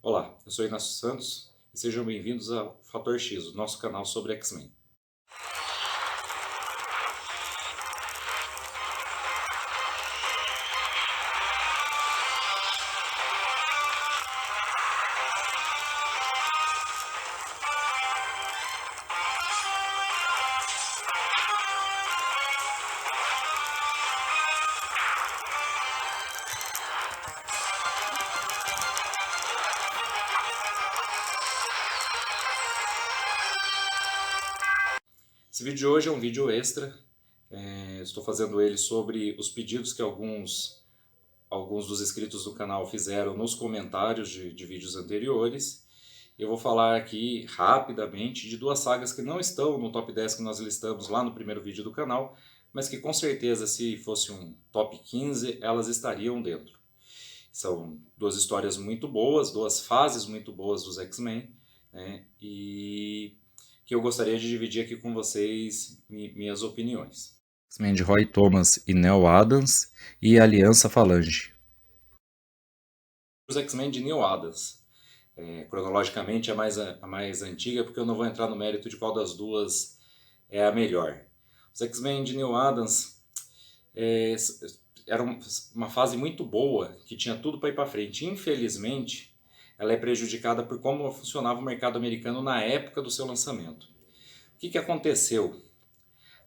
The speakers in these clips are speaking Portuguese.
Olá, eu sou Inácio Santos e sejam bem-vindos ao Fator X, o nosso canal sobre X-Men. Esse vídeo de hoje é um vídeo extra, estou fazendo ele sobre os pedidos que alguns dos inscritos do canal fizeram nos comentários de vídeos anteriores. Eu vou falar aqui rapidamente de duas sagas que não estão no top 10 que nós listamos lá no primeiro vídeo do canal, mas que com certeza se fosse um top 15 elas estariam dentro. São duas histórias muito boas, duas fases muito boas dos X-Men, né? E que eu gostaria de dividir aqui com vocês minhas opiniões. X-Men de Roy Thomas e Neal Adams e Aliança Falange. Os X-Men de Neal Adams. Cronologicamente a mais antiga, porque eu não vou entrar no mérito de qual das duas é a melhor. Os X-Men de Neal Adams era uma fase muito boa, que tinha tudo para ir para frente. Infelizmente, ela é prejudicada por como funcionava o mercado americano na época do seu lançamento. O que aconteceu?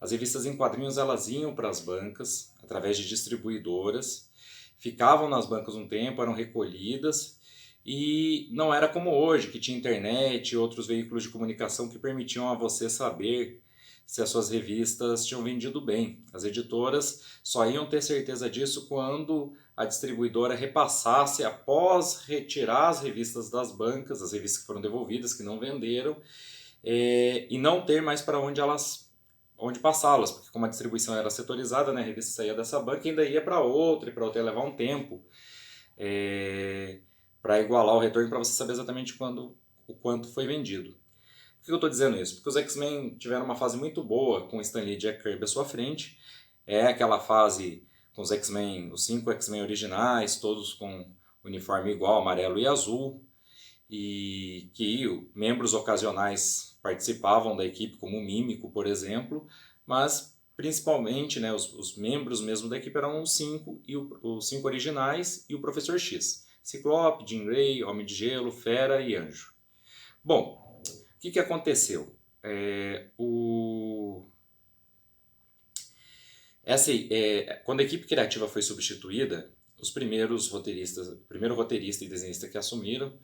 As revistas em quadrinhos elas iam para as bancas, através de distribuidoras, ficavam nas bancas um tempo, eram recolhidas, e não era como hoje, que tinha internet e outros veículos de comunicação que permitiam a você saber se as suas revistas tinham vendido bem. As editoras só iam ter certeza disso quando a distribuidora repassasse, após retirar as revistas das bancas, as revistas que foram devolvidas, que não venderam, e não ter mais para onde passá-las, porque como a distribuição era setorizada, né, a revista saía dessa banca e ainda ia para outra, e para outra ia levar um tempo para igualar o retorno, para você saber exatamente o quanto foi vendido. Por que eu estou dizendo isso? Porque os X-Men tiveram uma fase muito boa com Stan Lee e Jack Kirby à sua frente. É aquela fase com os X-Men, os 5 X-Men originais, todos com uniforme igual, amarelo e azul, e que membros ocasionais participavam da equipe, como o Mímico, por exemplo, mas principalmente, né, os membros mesmo da equipe eram os 5, os 5 originais e o Professor X. Ciclope, Jean Grey, Homem de Gelo, Fera e Anjo. Bom, o que aconteceu? Quando a equipe criativa foi substituída, os primeiros roteiristas, o primeiro roteirista e desenhista que assumiram,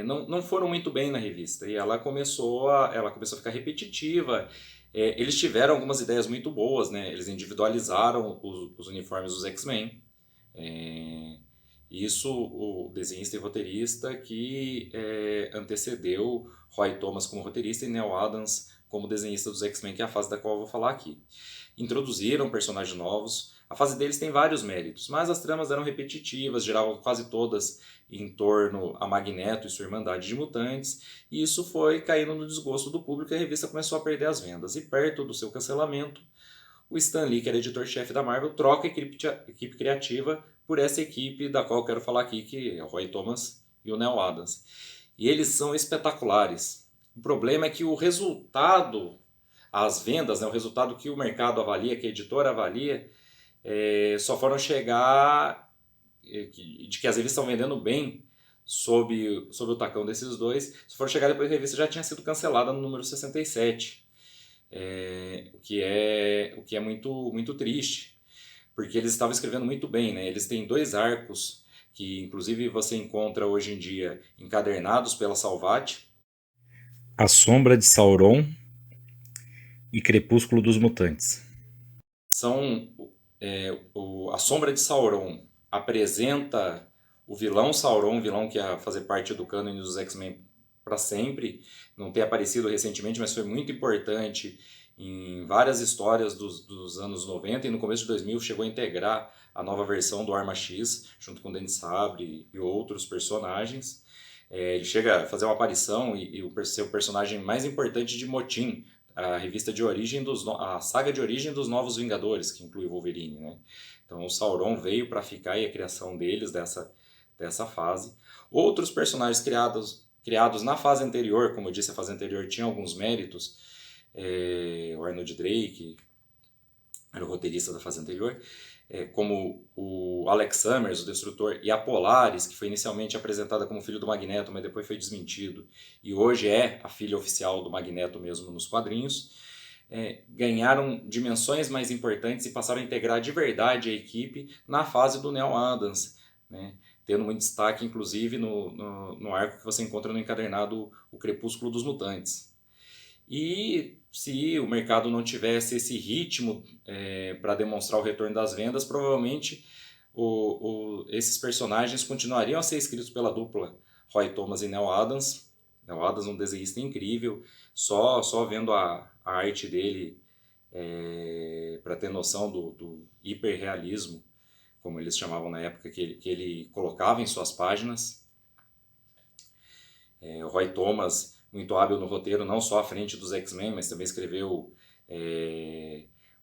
não foram muito bem na revista, e ela começou a ficar repetitiva. Eles tiveram algumas ideias muito boas, né? Eles individualizaram os uniformes dos X-Men. Isso o desenhista e roteirista que antecedeu Roy Thomas como roteirista e Neal Adams como desenhista dos X-Men, que é a fase da qual eu vou falar aqui. Introduziram personagens novos. A fase deles tem vários méritos, mas as tramas eram repetitivas, giravam quase todas em torno a Magneto e sua Irmandade de Mutantes, e isso foi caindo no desgosto do público e a revista começou a perder as vendas. E perto do seu cancelamento, o Stan Lee, que era editor-chefe da Marvel, troca a equipe criativa por essa equipe da qual eu quero falar aqui, que é o Roy Thomas e o Neal Adams. E eles são espetaculares. O problema é que o resultado, as vendas, né, o resultado que o mercado avalia, que a editora avalia, só foram chegar de que as revistas estão vendendo bem sob o tacão desses dois, só foram chegar depois que a revista já tinha sido cancelada no número 67. O que é muito, muito triste, porque eles estavam escrevendo muito bem, né? Eles têm 2 arcos que inclusive você encontra hoje em dia encadernados pela Salvat: A Sombra de Sauron e Crepúsculo dos Mutantes. A Sombra de Sauron apresenta o vilão Sauron, um vilão que ia fazer parte do cânone dos X-Men para sempre, não ter aparecido recentemente, mas foi muito importante em várias histórias dos anos 90 e no começo de 2000 chegou a integrar a nova versão do Arma X, junto com o Dente Sabre e outros personagens. Ele chega a fazer uma aparição e ser o personagem mais importante de Motim, a revista de origem a saga de origem dos Novos Vingadores, que inclui o Wolverine, né? Então o Sauron veio para ficar, e a criação deles dessa fase. Outros personagens criados na fase anterior, como eu disse, a fase anterior tinha alguns méritos, o Arnold Drake era o roteirista da fase anterior, como o Alex Summers, o Destrutor, e a Polaris, que foi inicialmente apresentada como filho do Magneto, mas depois foi desmentido, e hoje é a filha oficial do Magneto mesmo nos quadrinhos, ganharam dimensões mais importantes e passaram a integrar de verdade a equipe na fase do Neal Adams, né? Tendo muito destaque, inclusive, no arco que você encontra no encadernado O Crepúsculo dos Mutantes. E se o mercado não tivesse esse ritmo para demonstrar o retorno das vendas, provavelmente esses personagens continuariam a ser escritos pela dupla Roy Thomas e Neal Adams. Neal Adams é um desenhista incrível, só vendo a arte dele para ter noção do hiperrealismo, como eles chamavam na época, que ele colocava em suas páginas. O Roy Thomas, muito hábil no roteiro, não só à frente dos X-Men, mas também escreveu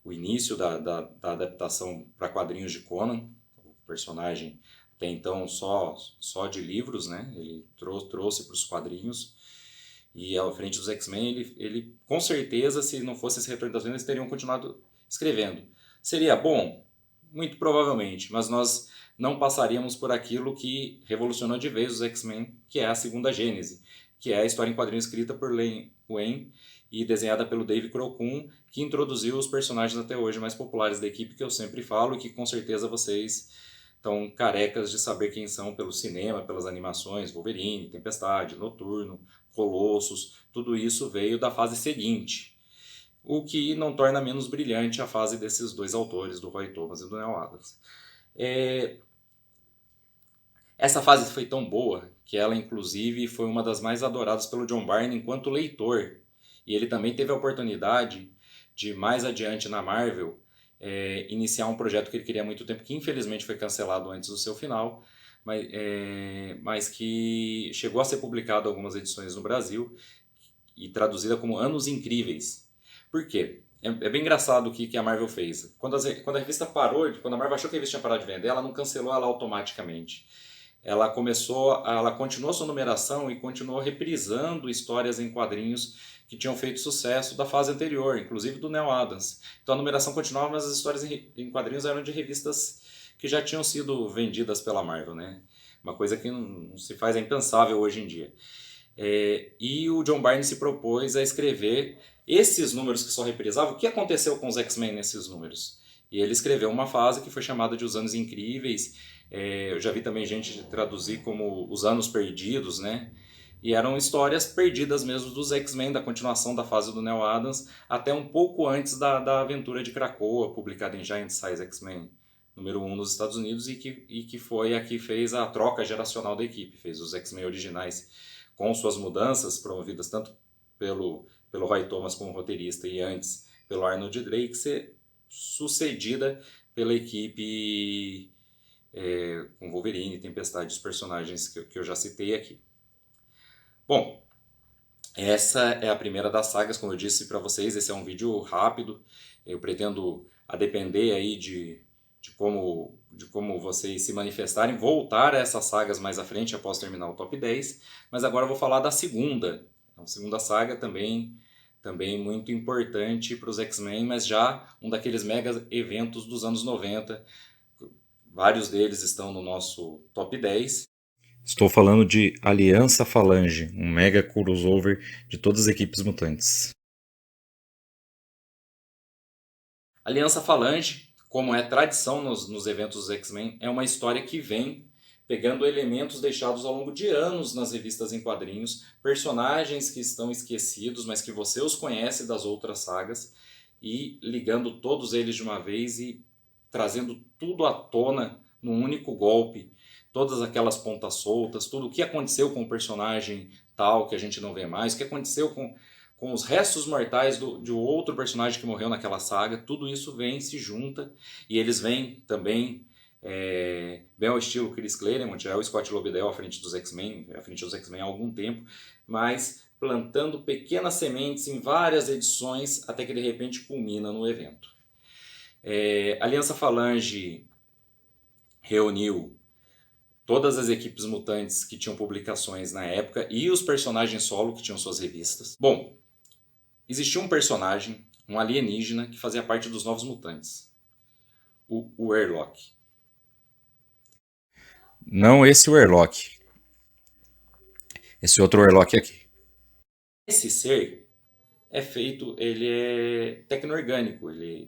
o início da adaptação para quadrinhos de Conan, o personagem até então só de livros, né? Ele trouxe para os quadrinhos, e à frente dos X-Men ele com certeza, se não fosse esse retorno das vendas, teriam continuado escrevendo. Seria bom? Muito provavelmente, mas nós não passaríamos por aquilo que revolucionou de vez os X-Men, que é a segunda Gênese, que é a história em quadrinhos escrita por Len Wein e desenhada pelo Dave Crocun, que introduziu os personagens até hoje mais populares da equipe, que eu sempre falo e que com certeza vocês estão carecas de saber quem são pelo cinema, pelas animações, Wolverine, Tempestade, Noturno, Colossus, tudo isso veio da fase seguinte. O que não torna menos brilhante a fase desses dois autores, do Roy Thomas e do Neal Adams. Essa fase foi tão boa que ela, inclusive, foi uma das mais adoradas pelo John Byrne enquanto leitor. E ele também teve a oportunidade de, mais adiante na Marvel, iniciar um projeto que ele queria há muito tempo, que infelizmente foi cancelado antes do seu final, mas que chegou a ser publicado algumas edições no Brasil e traduzida como Anos Incríveis. Por quê? É bem engraçado o que a Marvel fez. Quando a revista parou, quando a Marvel achou que a revista tinha parado de vender, ela não cancelou ela automaticamente. Ela continuou sua numeração e continuou reprisando histórias em quadrinhos que tinham feito sucesso da fase anterior, inclusive do Neal Adams. Então a numeração continuava, mas as histórias em quadrinhos eram de revistas que já tinham sido vendidas pela Marvel, né? Uma coisa que não se faz, é impensável hoje em dia. E o John Byrne se propôs a escrever esses números que só reprisavam, o que aconteceu com os X-Men nesses números. E ele escreveu uma fase que foi chamada de Os Anos Incríveis. Eu já vi também gente traduzir como Os Anos Perdidos, né? E eram histórias perdidas mesmo dos X-Men, da continuação da fase do Neal Adams, até um pouco antes da aventura de Krakoa, publicada em Giant Size X-Men número 1 nos Estados Unidos, e que foi a que fez a troca geracional da equipe, fez os X-Men originais com suas mudanças, promovidas tanto pelo Roy Thomas como roteirista e antes pelo Arnold Drake, ser sucedida pela equipe com Wolverine, Tempestade, os personagens que eu já citei aqui. Bom, essa é a primeira das sagas, como eu disse para vocês, esse é um vídeo rápido, eu pretendo, a depender aí de como vocês se manifestarem, voltar a essas sagas mais à frente, após terminar o top 10, mas agora eu vou falar da segunda, a segunda saga também muito importante para os X-Men, mas já um daqueles mega eventos dos anos 90, vários deles estão no nosso top 10. Estou falando de Aliança Falange, um mega crossover de todas as equipes mutantes. Aliança Falange, como é tradição nos eventos dos X-Men, é uma história que vem pegando elementos deixados ao longo de anos nas revistas em quadrinhos, personagens que estão esquecidos, mas que você os conhece das outras sagas, e ligando todos eles de uma vez e trazendo tudo à tona num único golpe, todas aquelas pontas soltas, tudo o que aconteceu com o personagem tal que a gente não vê mais, o que aconteceu com os restos mortais de outro personagem que morreu naquela saga, tudo isso vem, se junta, e eles vêm também bem ao estilo Chris Claremont, o Scott Lobdell à frente dos X-Men, há algum tempo, mas plantando pequenas sementes em várias edições até que de repente culmina no evento. Aliança Falange reuniu todas as equipes mutantes que tinham publicações na época e os personagens solo que tinham suas revistas. Bom, existia um personagem, um alienígena, que fazia parte dos Novos Mutantes, o Airlock. Não esse Airlock, esse outro Airlock aqui. Esse ser é feito, ele é tecno-orgânico, ele é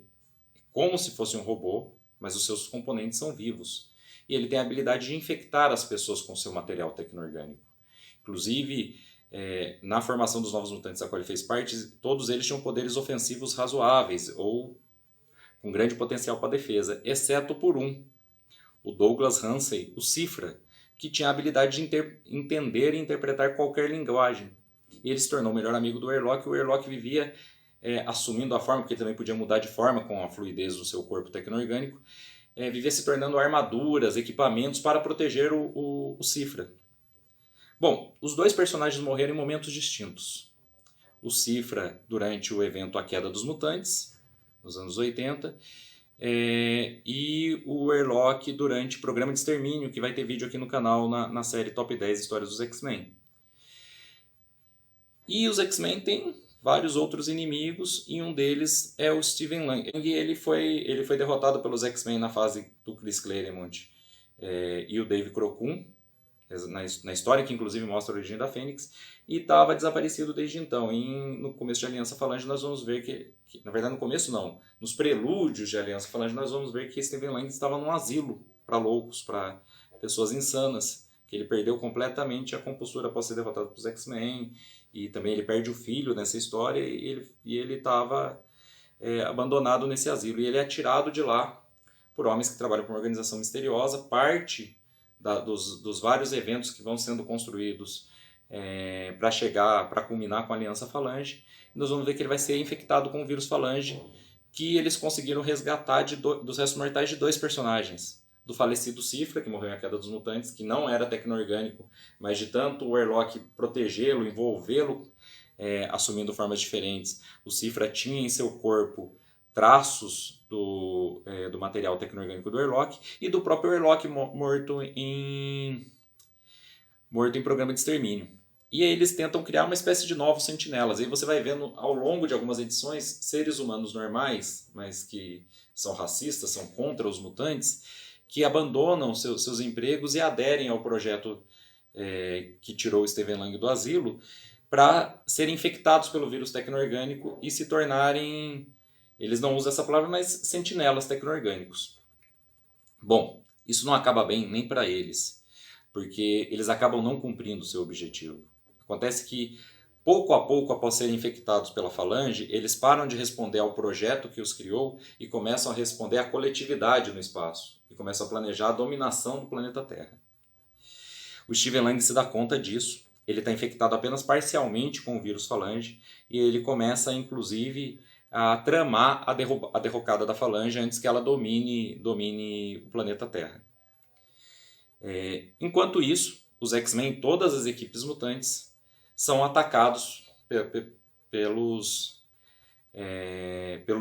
como se fosse um robô, mas os seus componentes são vivos. E ele tem a habilidade de infectar as pessoas com seu material tecno-orgânico. Inclusive, na formação dos Novos Mutantes, da qual ele fez parte, todos eles tinham poderes ofensivos razoáveis, ou com grande potencial para defesa, exceto por um, o Douglas Hansen, o Cifra, que tinha a habilidade de entender e interpretar qualquer linguagem. E ele se tornou o melhor amigo do Airlock. O Airlock vivia assumindo a forma, porque ele também podia mudar de forma com a fluidez do seu corpo tecno-orgânico, vivia se tornando armaduras, equipamentos para proteger o Cifra. Bom, os dois personagens morreram em momentos distintos. O Cifra durante o evento A Queda dos Mutantes, nos anos 80, e o Airlock durante o programa de extermínio, que vai ter vídeo aqui no canal na série Top 10 Histórias dos X-Men. E os X-Men têm vários outros inimigos, e um deles é o Steven Lang. Ele foi derrotado pelos X-Men na fase do Chris Claremont e o Dave Crocum, na história que inclusive mostra a origem da Fênix, e estava desaparecido desde então. No começo de Aliança Falange nós vamos ver que, na verdade no começo não, nos prelúdios de Aliança Falange nós vamos ver que Steven Lang estava num asilo para loucos, para pessoas insanas, que ele perdeu completamente a compostura após ser derrotado pelos X-Men, e também ele perde o filho nessa história, e ele estava abandonado nesse asilo, e ele é tirado de lá por homens que trabalham com uma organização misteriosa, parte dos vários eventos que vão sendo construídos para culminar com a Aliança Falange. Nós vamos ver que ele vai ser infectado com o vírus Falange, que eles conseguiram resgatar dos restos mortais de dois personagens. Do falecido Cifra, que morreu em A Queda dos Mutantes, que não era tecno-orgânico, mas de tanto o Airlock protegê-lo, envolvê-lo, assumindo formas diferentes, o Cifra tinha em seu corpo traços do material tecno-orgânico do Airlock, e do próprio Airlock morto em programa de extermínio. E aí eles tentam criar uma espécie de novos sentinelas. Aí você vai vendo ao longo de algumas edições seres humanos normais, mas que são racistas, são contra os mutantes, que abandonam seus empregos e aderem ao projeto que tirou o Steven Lang do asilo, para serem infectados pelo vírus tecno-orgânico e se tornarem, eles não usam essa palavra, mas sentinelas tecno-orgânicos. Bom, isso não acaba bem nem para eles, porque eles acabam não cumprindo o seu objetivo. Acontece que, pouco a pouco, após serem infectados pela Falange, eles param de responder ao projeto que os criou e começam a responder à coletividade no espaço, e começam a planejar a dominação do planeta Terra. O Steven Lang se dá conta disso, ele está infectado apenas parcialmente com o vírus Falange, e ele começa, inclusive, a tramar a derrocada da Falange antes que ela domine o planeta Terra. Enquanto isso, os X-Men, todas as equipes mutantes, são atacados pelos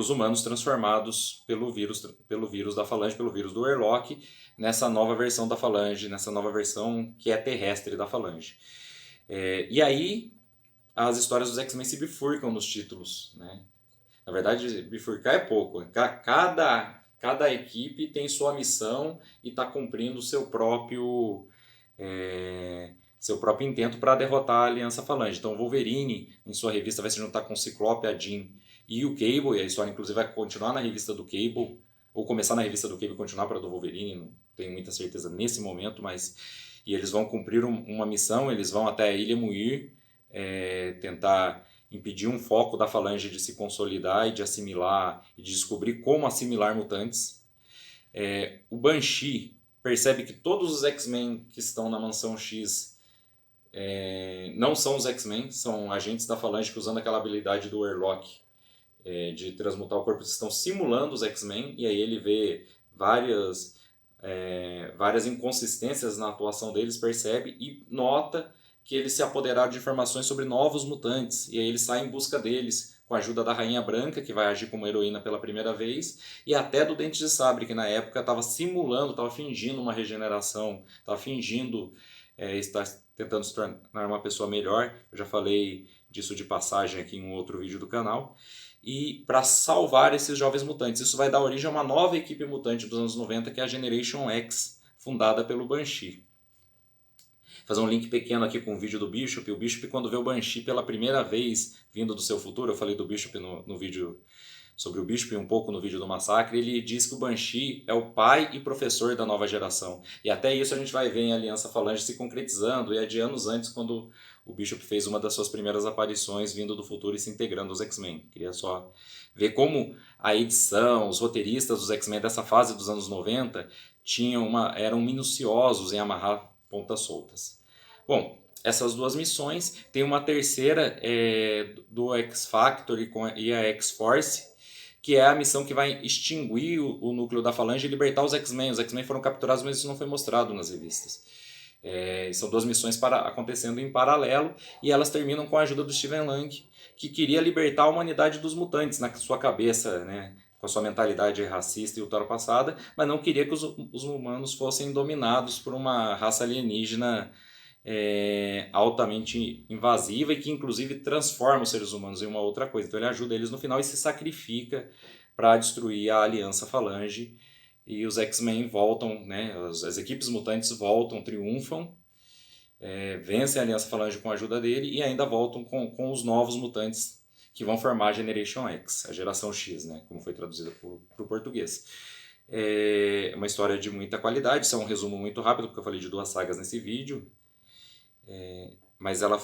humanos transformados pelo vírus da Falange, pelo vírus do Airlock, nessa nova versão da Falange, nessa nova versão que é terrestre da Falange. E aí as histórias dos X-Men se bifurcam nos títulos, né? Na verdade, bifurcar é pouco. Cada equipe tem sua missão e está cumprindo o seu próprio intento para derrotar a Aliança Falange. Então, o Wolverine, em sua revista, vai se juntar com o Ciclope, a Jean e o Cable, e a história, inclusive, vai continuar na revista do Cable, ou começar na revista do Cable e continuar para a do Wolverine, não tenho muita certeza nesse momento, e eles vão cumprir uma missão, eles vão até a Ilha Muir, tentar impedir um foco da Falange de se consolidar e de assimilar, e de descobrir como assimilar mutantes. O Banshee percebe que todos os X-Men que estão na Mansão X não são os X-Men, são agentes da Falange que, usando aquela habilidade do Airlock de transmutar o corpo, estão simulando os X-Men, e aí ele vê várias inconsistências na atuação deles, percebe e nota que eles se apoderaram de informações sobre novos mutantes, e aí ele sai em busca deles com a ajuda da Rainha Branca, que vai agir como heroína pela primeira vez, e até do Dente de Sabre, que na época estava simulando, estava fingindo uma regeneração, estava fingindo estar tentando se tornar uma pessoa melhor. Eu já falei disso de passagem aqui em um outro vídeo do canal. E para salvar esses jovens mutantes. Isso vai dar origem a uma nova equipe mutante dos anos 90, que é a Generation X, fundada pelo Banshee. Vou fazer um link pequeno aqui com o vídeo do Bishop. O Bishop, quando vê o Banshee pela primeira vez vindo do seu futuro, eu falei do Bishop no vídeo sobre o Bishop, um pouco no vídeo do Massacre, ele diz que o Banshee é o pai e professor da nova geração. E até isso a gente vai ver em Aliança Falange se concretizando, e é de anos antes, quando o Bishop fez uma das suas primeiras aparições vindo do futuro e se integrando aos X-Men. Queria só ver como a edição, os roteiristas dos X-Men dessa fase dos anos 90 eram minuciosos em amarrar pontas soltas. Bom, essas duas missões, tem uma terceira do X-Factor e a X-Force, que é a missão que vai extinguir o núcleo da Falange e libertar os X-Men. Os X-Men foram capturados, mas isso não foi mostrado nas revistas. São duas missões acontecendo em paralelo, e elas terminam com a ajuda do Steven Lang, que queria libertar a humanidade dos mutantes na sua cabeça, né, com a sua mentalidade racista e ultrapassada, mas não queria que os humanos fossem dominados por uma raça alienígena altamente invasiva e que inclusive transforma os seres humanos em uma outra coisa. Então ele ajuda eles no final e se sacrifica para destruir a Aliança Falange, e os X-Men voltam, né, as equipes mutantes voltam, triunfam, vencem a Aliança Falange com a ajuda dele e ainda voltam com os novos mutantes que vão formar a Generation X, a geração X, né, como foi traduzida para o português. É uma história de muita qualidade, isso é um resumo muito rápido, porque eu falei de 2 sagas nesse vídeo. Mas ela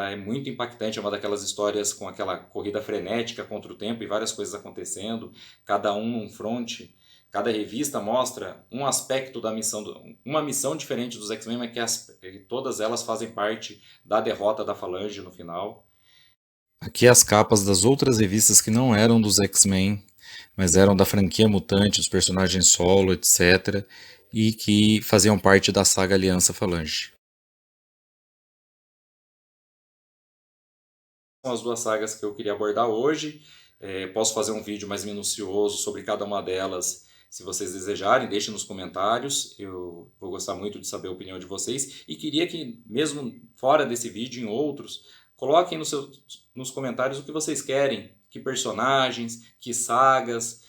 é muito impactante, é uma daquelas histórias com aquela corrida frenética contra o tempo e várias coisas acontecendo, cada um num fronte. Cada revista mostra um aspecto da missão, uma missão diferente dos X-Men, mas que todas elas fazem parte da derrota da Falange no final. Aqui as capas das outras revistas que não eram dos X-Men, mas eram da franquia Mutante, os personagens solo, etc., e que faziam parte da saga Aliança Falange. São as 2 sagas que eu queria abordar hoje. Posso fazer um vídeo mais minucioso sobre cada uma delas, se vocês desejarem, deixem nos comentários. Eu vou gostar muito de saber a opinião de vocês. E queria que, mesmo fora desse vídeo, em outros, coloquem nos comentários o que vocês querem. Que personagens, que sagas,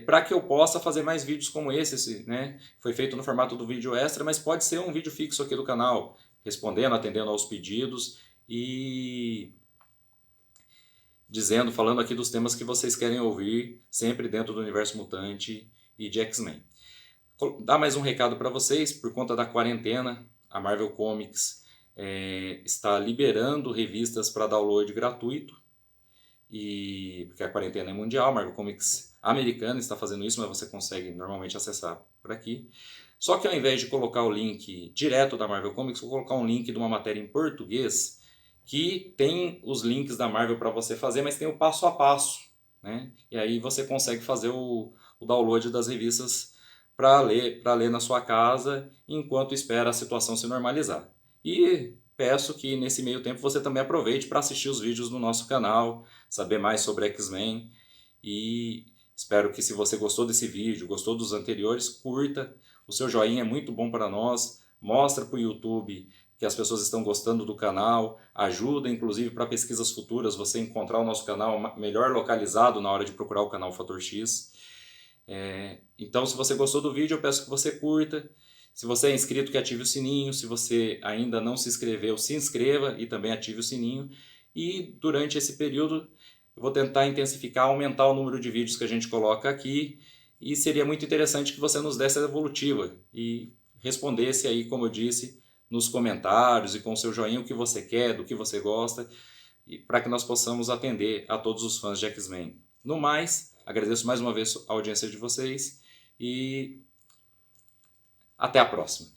para que eu possa fazer mais vídeos como esse, né? Foi feito no formato do vídeo extra, mas pode ser um vídeo fixo aqui do canal, respondendo, atendendo aos pedidos e falando aqui dos temas que vocês querem ouvir, sempre dentro do universo mutante e de X-Men. Dar mais um recado para vocês: por conta da quarentena, a Marvel Comics está liberando revistas para download gratuito, porque a quarentena é mundial. A Marvel Comics americana está fazendo isso, mas você consegue normalmente acessar por aqui. Só que ao invés de colocar o link direto da Marvel Comics, vou colocar um link de uma matéria em português que tem os links da Marvel para você fazer, mas tem o passo a passo, né? E aí você consegue fazer o download das revistas para ler na sua casa, enquanto espera a situação se normalizar. E peço que nesse meio tempo você também aproveite para assistir os vídeos no nosso canal, saber mais sobre X-Men, e espero que, se você gostou desse vídeo, gostou dos anteriores, curta. O seu joinha é muito bom para nós, mostra para o YouTube que as pessoas estão gostando do canal, ajuda inclusive para pesquisas futuras, você encontrar o nosso canal melhor localizado na hora de procurar o canal Fator X. Então, se você gostou do vídeo, eu peço que você curta. Se você é inscrito, que ative o sininho. Se você ainda não se inscreveu, se inscreva e também ative o sininho. E durante esse período eu vou tentar intensificar, aumentar o número de vídeos que a gente coloca aqui, e seria muito interessante que você nos desse a devolutiva e respondesse aí, como eu disse, nos comentários e com o seu joinha o que você quer, do que você gosta, e para que nós possamos atender a todos os fãs de X-Men. No mais, agradeço mais uma vez a audiência de vocês e até a próxima.